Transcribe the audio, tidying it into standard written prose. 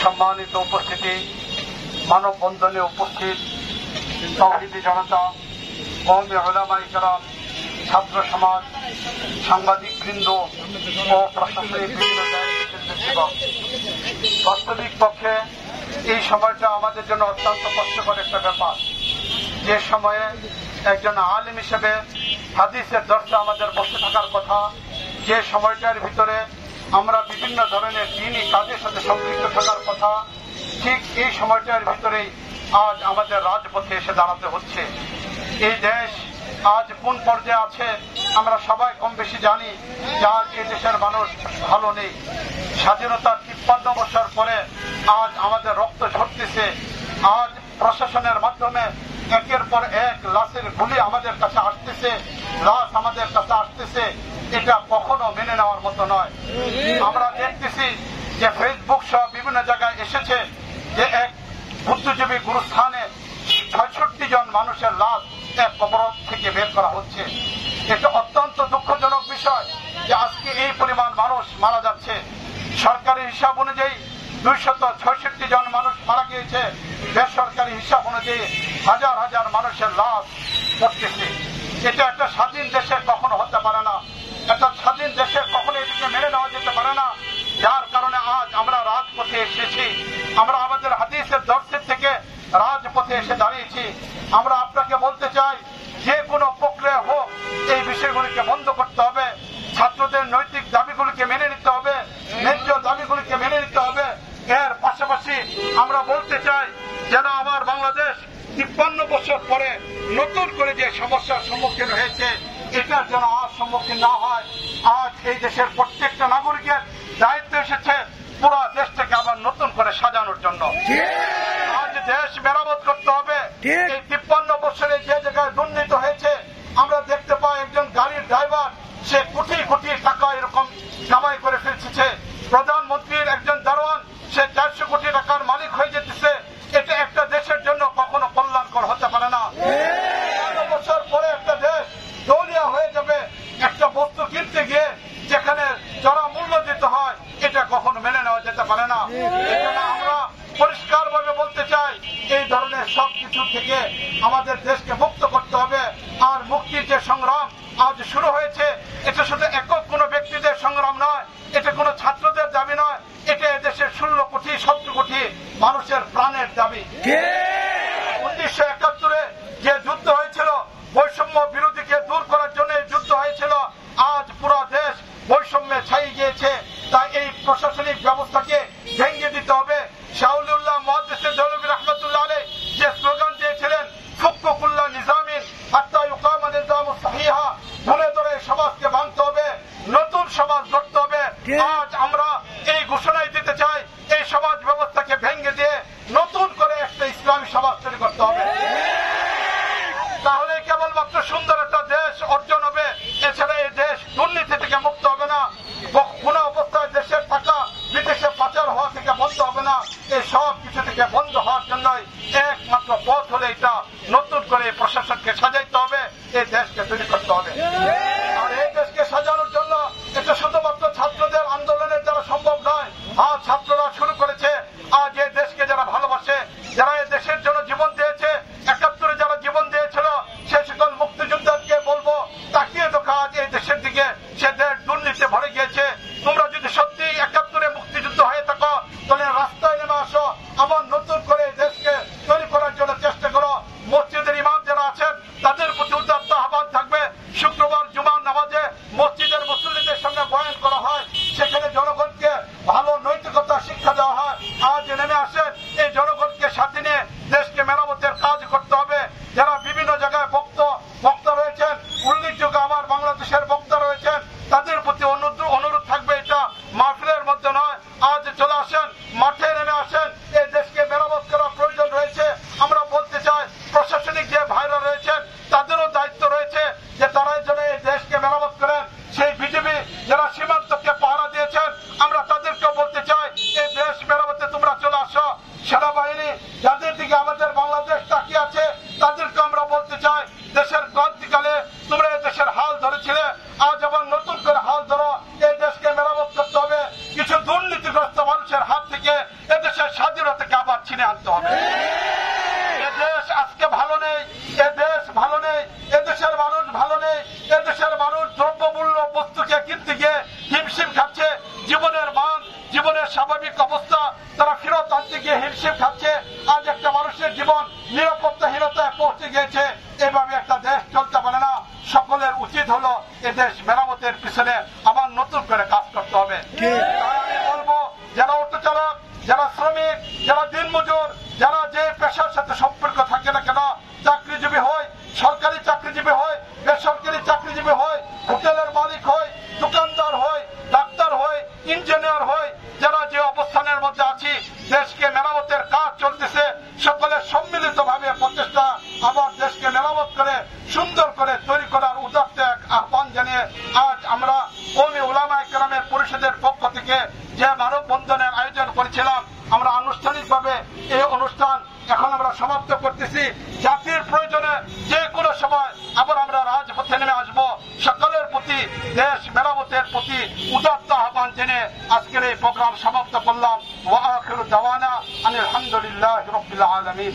সম্মানিত উপস্থিতি, মানববন্ধনে উপস্থিত তাওহীদি জনতা, কওমি উলামায়ে কেরাম, ছাত্র সমাজ, সাংবাদিকবৃন্দ ও প্রশাসনিক বিভিন্ন দায়িত্বশীল, বাস্তবিক পক্ষে এই সময়টা আমাদের জন্য অত্যন্ত কষ্টকর একটা ব্যাপার। যে সময়ে একজন আলেম হিসেবে হাদিসের দর্শে আমাদের বসে থাকার কথা, যে সময়টার ভিতরে আমরা বিভিন্ন ধরনের দ্বীনি কাজের সাথে সম্পৃক্ত থাকার কথা, ঠিক এই সময়টার ভিতরেই আজ আমাদের রাজপথে এসে দাঁড়াতে হচ্ছে। এই দেশ আজ কোন পর্যায়ে আছে আমরা সবাই কম বেশি জানি যে আজ এই দেশের মানুষ ভালো নেই। স্বাধীনতার 53 বছর পরে আজ আমাদের রক্ত ঝরতেছে। আজ প্রশাসনের মাধ্যমে একের পর এক লাশের গুলি আমাদের কাছে আসতেছে, লাশ আমাদের কাছে আসতেছে। এটা কখনো মেনে নেওয়ার মতো নয়। আমরা দেখতেছি যে ফেসবুক সহ বিভিন্ন জায়গায় এসেছে যে এক বুদ্ধিজীবী গুরুস্থানে ৬৬ জন মানুষের লাশ এক কবর থেকে বের করা হচ্ছে। এটা অত্যন্ত দুঃখজনক বিষয় যে আজকে এই পরিমাণ মানুষ মারা যাচ্ছে। সরকারি হিসাব অনুযায়ী 266 জন মানুষ মারা গিয়েছে, বেসরকারি হিসাব অনুযায়ী হাজার হাজার মানুষের লাশ পড়তেছে। এটা একটা স্বাধীন দেশে কখনো হতে পারে না। একটা স্বাধীন দেশে কখনো এটিকে মেনে নেওয়া যেতে পারে না। যার কারণে আজ আমরা রাজপথে এসেছি, আমরা আমাদের হাদিসের দর্শের থেকে রাজপথে এসে দাঁড়িয়েছি। আমরা আপনাকে বলতে চাই, যে কোনো প্রক্রিয়া হোক এই বিষয়গুলিকে বন্ধ করতে হবে। ছাত্রদের নৈতিক দাবিগুলিকে মেনে নিতে হবে, ন্যায্য দাবিগুলিকে মেনে নিতে হবে। এর পাশাপাশি আমরা বলতে চাই যেন আমার বাংলাদেশ 53 বছর পরে নতুন করে যে সমস্যার সম্মুখীন হয়েছে এটার যেন আর সম্মুখীন না হয়। আজ এই দেশের প্রত্যেকটা নাগরিকের দায়িত্ব এসেছে পুরো দেশটাকে আবার নতুন করে সাজানোর জন্য। আজ দেশ মেরামত করতে হবে। এই 53 বছরে যে জায়গায় দুর্নীতি হয়েছে, আমরা দেখতে পাই একজন গাড়ির ড্রাইভার সে কোটি কোটি টাকা এরকম কামাই করে ফেলছে। প্রধানমন্ত্রীর একজন দারোয়ান সে 400 কোটি টাকার মালিক হয়ে যেতেছে। এটা একটা দেশের জন্য কখনো কল্যাণকর হতে পারে না। 50 বছর পরে একটা দেশ দৌলিয়া হয়ে যাবে একটা বস্তু কিনতে গিয়ে যেখানে যারা মূল্য দিতে হয়, এটা কখনো মেনে নেওয়া যেতে পারে না। এজন্য আমরা পরিষ্কার ভাবে বলতে চাই, এই ধরনের সবকিছু থেকে আমাদের দেশকে মুক্ত করতে হবে। আর মুক্তির যে সংগ্রাম আজ শুরু হয়েছে, এটা শুধু একক কোনো ব্যক্তিদের সংগ্রাম নয়, এটা কোনো ছাত্রদের দাবি নয়, এটা দেশের 16 কোটি 17 কোটি মানুষের প্রাণের দাবি। 1971-এ যে যুদ্ধ হয়েছিল, বৈষম্য বিরোধীকে দূর করার জন্য যুদ্ধ হয়েছিল, আজ পুরো দেশ বৈষম্যে ছাই গিয়েছে। তাই এই প্রশাসনিক ব্যবস্থাকে ভেঙে দিতে হবে। শাহুলিউল্লাহ মুহাদ্দিস দেওলভী রাহমাতুল্লাহ আলাইহি যে স্লোগান দিয়েছিলেন, ফুক্কুকুল্লা নিজামিন হাত্তা ইউকামা নিজামু সাহিহা, ধরে ধরে সমাজকে ভাঙতে হবে, নতুন সমাজ গড়তে হবে। আজ আমরা এই ঘোষণাই দিতে চাই, এই সমাজ ব্যবস্থাকে ভেঙে দিয়ে নতুন করে একটা ইসলামী সমাজ তৈরি করতে হবে। তাহলে কেবলমাত্র সুন্দর একটা দেশ অর্জন হবে। এছাড়া এই দেশ দুর্নীতি থেকে মুক্ত হবে না, কোন অবস্থায় দেশের টাকা বিদেশে পাচার হওয়া থেকে বন্ধ হবে না। এই সব কিছু থেকে বন্ধ হওয়ার জন্যই একমাত্র পথ হলে এটা নতুন করে প্রশাসনকে সাজাইতে হবে, এই দেশকে তৈরি করতে হবে। আর এই দেশকে সাজানোর জন্য এটা শুধুমাত্র ছাত্রদের আন্দোলনের দ্বারা সম্ভব নয়। আজ ছাত্ররা শুরু করেছে, আজ এই দেশকে যারা ভালোবাসে, যারা এই দেশের জন্য জীবন দিয়েছে, 71-এ যারা জীবন দিয়েছিল, সে সকল মুক্তিযোদ্ধাকে বলবো তাকিয়ে দেখো আজ এই দেশের দিকে, সে দেশ দুর্নীতি ভরে গিয়েছে। তোমরা যদি সত্যি 71-এ মুক্তিযুদ্ধ হয়ে থাকো, তাহলে রাস্তায় নেমে আসো, নতুন করে কাজ করতে হবে। আমি বলবো যারা অটো চালক, যারা শ্রমিক, যারা দিনমজুর, যারা যে পেশার সাথে সম্পর্ক থাকে না কেন, চাকরিজীবী হয়, সরকারি চাকরিজীবী হয়, বেসরকারি চাকরিজীবী হয়, হোটেলের মালিক হয়, দোকানদার হয়, ডাক্তার হয়, ইঞ্জিনিয়ার হয়, যারা যে অবস্থানের মধ্যে আছি, দেশকে মেরামতের কাজ চলতেছে, সকলের সম্মিলিতভাবে প্রচেষ্টা আবার দেশকে মেরামত করে সুন্দর করে তৈরি করার উদাত্ত এক আহ্বান জানিয়ে আজ আমরা কওমি উলামায়ে কেরামের পরিষদের পক্ষ থেকে যে মানববন্ধনের আয়োজন করেছিলাম, আমরা আনুষ্ঠানিকভাবে এই অনুষ্ঠান এখন আমরা সমাপ্ত করতেছি। জাতির প্রয়োজনে যে কোনো সময় আবার আমরা রাজপথে নেমে আসবো। সকলের প্রতি দেশ মেরামতের প্রতি উদাত্ত আহ্বান জেনে আজকের এই প্রোগ্রাম সমাপ্ত করলাম। ওয়া আখিরু দাওয়ানা আনিল হামদুলিল্লাহি রাব্বিল আলামিন।